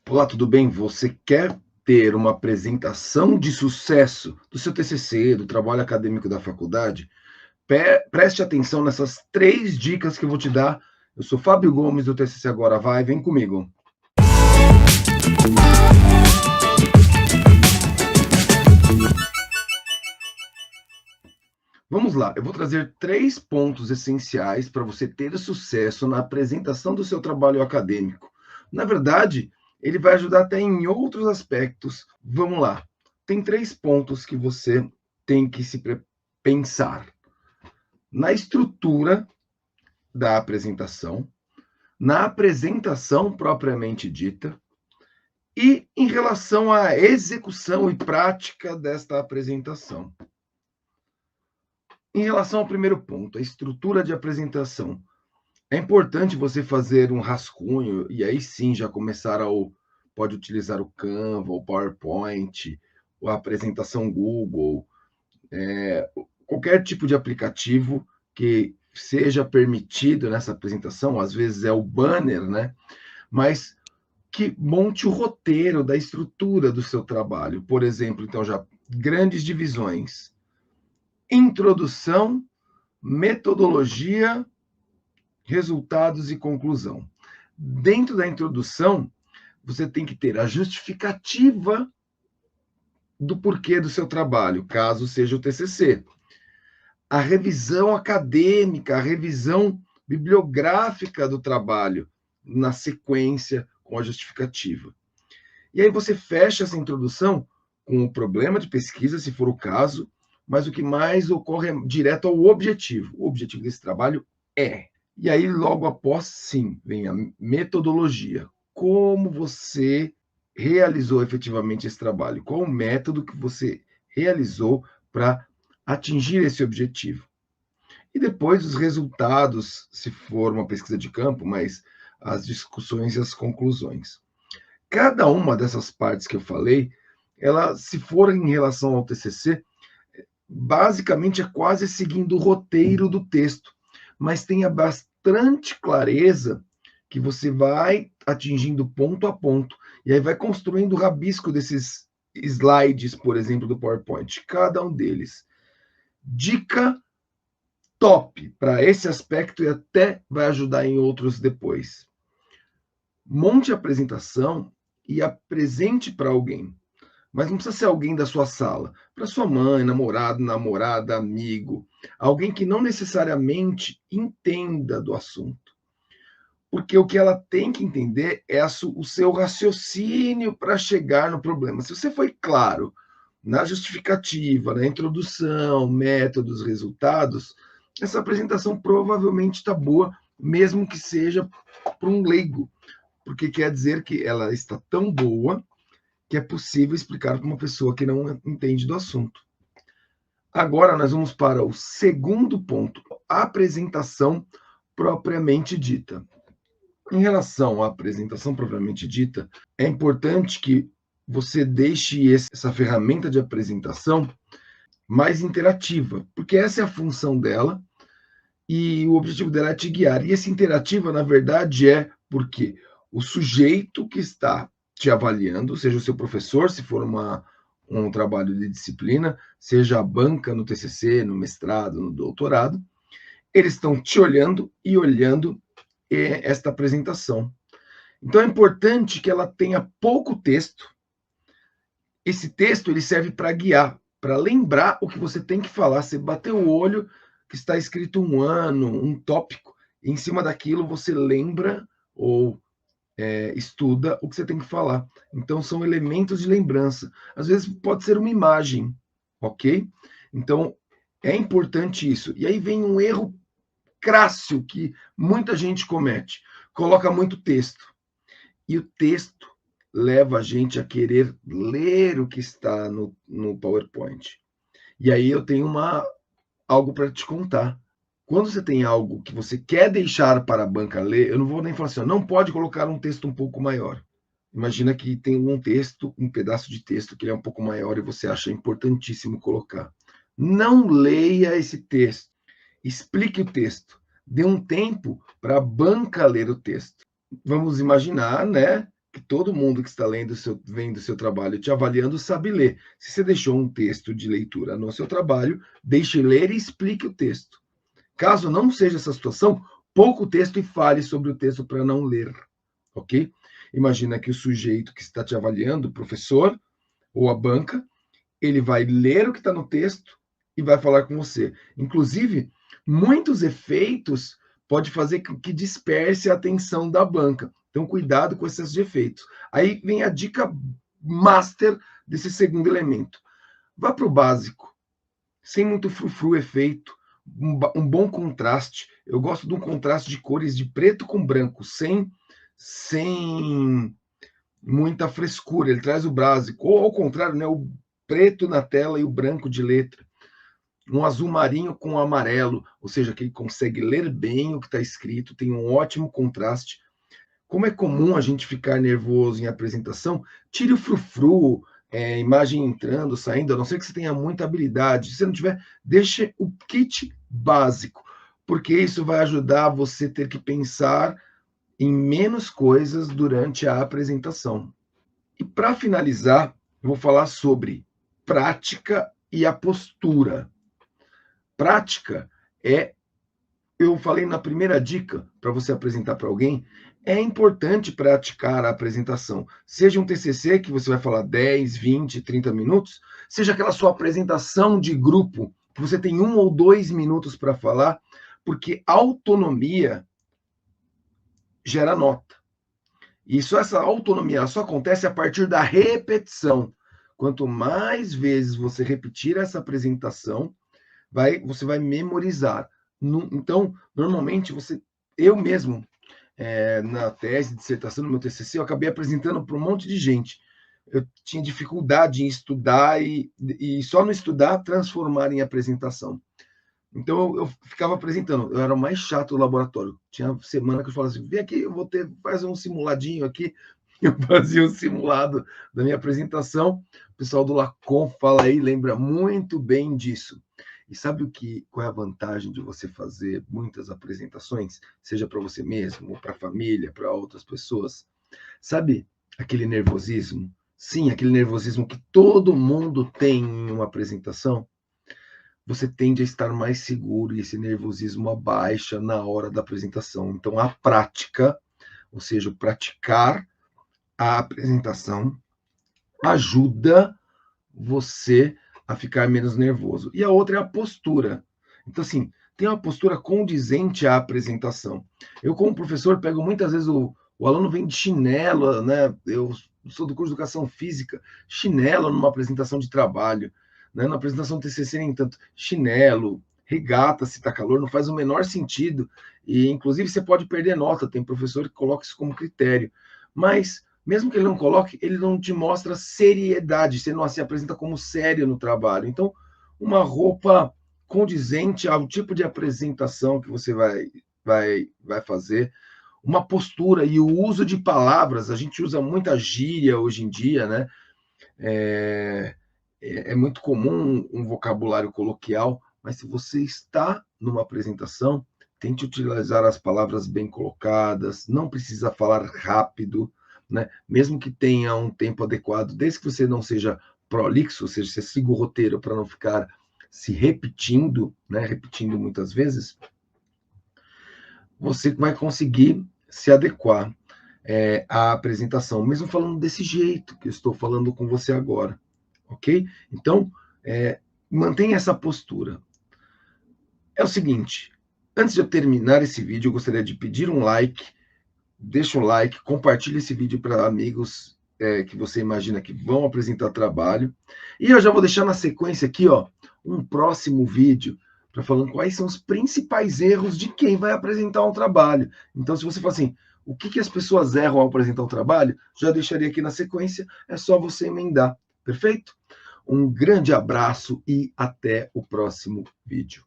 Olá, tudo bem? Você quer ter uma apresentação de sucesso do seu TCC, do trabalho acadêmico da faculdade? Preste atenção nessas 3 dicas que eu vou te dar. Eu sou Fábio Gomes do TCC Agora Vai, vem comigo. Vamos lá, eu vou trazer 3 pontos essenciais para você ter sucesso na apresentação do seu trabalho acadêmico. Na verdade, ele vai ajudar até em outros aspectos. Vamos lá. Tem 3 pontos que você tem que pensar. Na estrutura da apresentação, na apresentação propriamente dita e em relação à execução e prática desta apresentação. Em relação ao primeiro ponto, a estrutura de apresentação. É importante você fazer um rascunho e aí sim já começar pode utilizar o Canva, o PowerPoint, ou a apresentação Google, qualquer tipo de aplicativo que seja permitido nessa apresentação, às vezes é o banner, né? Mas que monte o roteiro da estrutura do seu trabalho. Por exemplo, então já grandes divisões: introdução, metodologia, resultados e conclusão. Dentro da introdução, você tem que ter a justificativa do porquê do seu trabalho, caso seja o TCC. A revisão acadêmica, a revisão bibliográfica do trabalho, na sequência com a justificativa. E aí você fecha essa introdução com o problema de pesquisa, se for o caso, mas o que mais ocorre é direto ao objetivo. O objetivo desse trabalho é. E aí, logo após, sim, vem a metodologia. Como você realizou efetivamente esse trabalho? Qual o método que você realizou para atingir esse objetivo? E depois os resultados, se for uma pesquisa de campo, mas as discussões e as conclusões. Cada uma dessas partes que eu falei, ela, se for em relação ao TCC, basicamente é quase seguindo o roteiro do texto, mas tenha bastante clareza que você vai atingindo ponto a ponto, e aí vai construindo o rabisco desses slides, por exemplo, do PowerPoint, cada um deles. Dica top para esse aspecto e até vai ajudar em outros depois. Monte a apresentação e apresente para alguém. Mas não precisa ser alguém da sua sala. Para sua mãe, namorado, namorada, amigo. Alguém que não necessariamente entenda do assunto. Porque o que ela tem que entender é o seu raciocínio para chegar no problema. Se você foi claro na justificativa, na introdução, métodos, resultados, essa apresentação provavelmente está boa, mesmo que seja para um leigo. Porque quer dizer que ela está tão boa que é possível explicar para uma pessoa que não entende do assunto. Agora nós vamos para o segundo ponto, a apresentação propriamente dita. Em relação à apresentação propriamente dita, é importante que você deixe essa ferramenta de apresentação mais interativa, porque essa é a função dela e o objetivo dela é te guiar. E esse interativa, na verdade, é porque o sujeito que está te avaliando, seja o seu professor, se for um trabalho de disciplina, seja a banca no TCC, no mestrado, no doutorado, eles estão te olhando e olhando esta apresentação. Então é importante que ela tenha pouco texto. Esse texto ele serve para guiar, para lembrar o que você tem que falar. Você bateu o olho que está escrito um ano, um tópico, e em cima daquilo você lembra ou estuda o que você tem que falar. Então, são elementos de lembrança. Às vezes pode ser uma imagem, ok? Então, é importante isso. E aí vem um erro crasso que muita gente comete. Coloca muito texto. E o texto leva a gente a querer ler o que está no PowerPoint. E aí eu tenho algo para te contar. Quando você tem algo que você quer deixar para a banca ler, eu não vou nem falar assim, não pode colocar um texto um pouco maior. Imagina que tem um texto, um pedaço de texto que é um pouco maior e você acha importantíssimo colocar. Não leia esse texto. Explique o texto. Dê um tempo para a banca ler o texto. Vamos imaginar, né, que todo mundo que está vendo o seu trabalho, te avaliando, sabe ler. Se você deixou um texto de leitura no seu trabalho, deixe ler e explique o texto. Caso não seja essa situação, pouco texto e fale sobre o texto para não ler, ok? Imagina que o sujeito que está te avaliando, o professor ou a banca, ele vai ler o que está no texto e vai falar com você. Inclusive, muitos efeitos pode fazer com que disperse a atenção da banca. Então, cuidado com esses efeitos. Aí vem a dica master desse segundo elemento. Vá para o básico, sem muito frufru efeito, um bom contraste. Eu gosto de um contraste de cores de preto com branco, sem muita frescura. Ele traz o básico, ou ao contrário, né, o preto na tela e o branco de letra. Um azul marinho com amarelo, ou seja, que ele consegue ler bem o que está escrito, tem um ótimo contraste. Como é comum a gente ficar nervoso em apresentação, tire o frufru, imagem entrando, saindo, a não ser que você tenha muita habilidade. Se você não tiver, deixe o kit básico, porque isso vai ajudar você a ter que pensar em menos coisas durante a apresentação. E para finalizar, eu vou falar sobre prática e a postura. Prática eu falei na primeira dica, para você apresentar para alguém, é importante praticar a apresentação. Seja um TCC, que você vai falar 10, 20, 30 minutos, seja aquela sua apresentação de grupo, que você tem 1 ou 2 minutos para falar, porque autonomia gera nota. E essa autonomia só acontece a partir da repetição. Quanto mais vezes você repetir essa apresentação, você vai memorizar. Então, normalmente, eu mesmo, na tese, dissertação, no meu TCC, eu acabei apresentando para um monte de gente. Eu tinha dificuldade em estudar e só no estudar transformar em apresentação. Então, eu ficava apresentando. Eu era o mais chato do laboratório. Tinha semana que eu falava assim, vem aqui, eu vou fazer um simuladinho aqui. Eu fazia um simulado da minha apresentação. O pessoal do Lacon fala aí, lembra muito bem disso. E sabe qual é a vantagem de você fazer muitas apresentações, seja para você mesmo, ou para a família, para outras pessoas? Sabe aquele nervosismo? Sim, aquele nervosismo que todo mundo tem em uma apresentação. Você tende a estar mais seguro e esse nervosismo abaixa na hora da apresentação. Então, a prática, ou seja, o praticar a apresentação, ajuda você a ficar menos nervoso. E a outra é a postura. Então, assim, tem uma postura condizente à apresentação. Eu, como professor, pego muitas vezes o aluno vem de chinelo, né? Eu sou do curso de Educação Física, chinelo numa apresentação de trabalho, né? Na apresentação do TCC, nem tanto. Chinelo, regata, se está calor, não faz o menor sentido. E, inclusive, você pode perder nota. Tem professor que coloca isso como critério. Mas mesmo que ele não coloque, ele não te mostra seriedade, você não se apresenta como sério no trabalho. Então, uma roupa condizente ao tipo de apresentação que você vai fazer, uma postura e o uso de palavras, a gente usa muita gíria hoje em dia, né? É muito comum um vocabulário coloquial, mas se você está numa apresentação, tente utilizar as palavras bem colocadas, não precisa falar rápido, né? Mesmo que tenha um tempo adequado, desde que você não seja prolixo, ou seja, você siga o roteiro para não ficar se repetindo, né? Repetindo muitas vezes, você vai conseguir se adequar à apresentação, mesmo falando desse jeito que eu estou falando com você agora, ok? Então, mantenha essa postura. É o seguinte, antes de eu terminar esse vídeo, eu gostaria de pedir um like, deixa um like, compartilhe esse vídeo para amigos que você imagina que vão apresentar trabalho. E eu já vou deixar na sequência aqui, ó, um próximo vídeo para falando quais são os principais erros de quem vai apresentar um trabalho. Então, se você fala assim, o que as pessoas erram ao apresentar um trabalho, já deixaria aqui na sequência, é só você emendar, perfeito? Um grande abraço e até o próximo vídeo.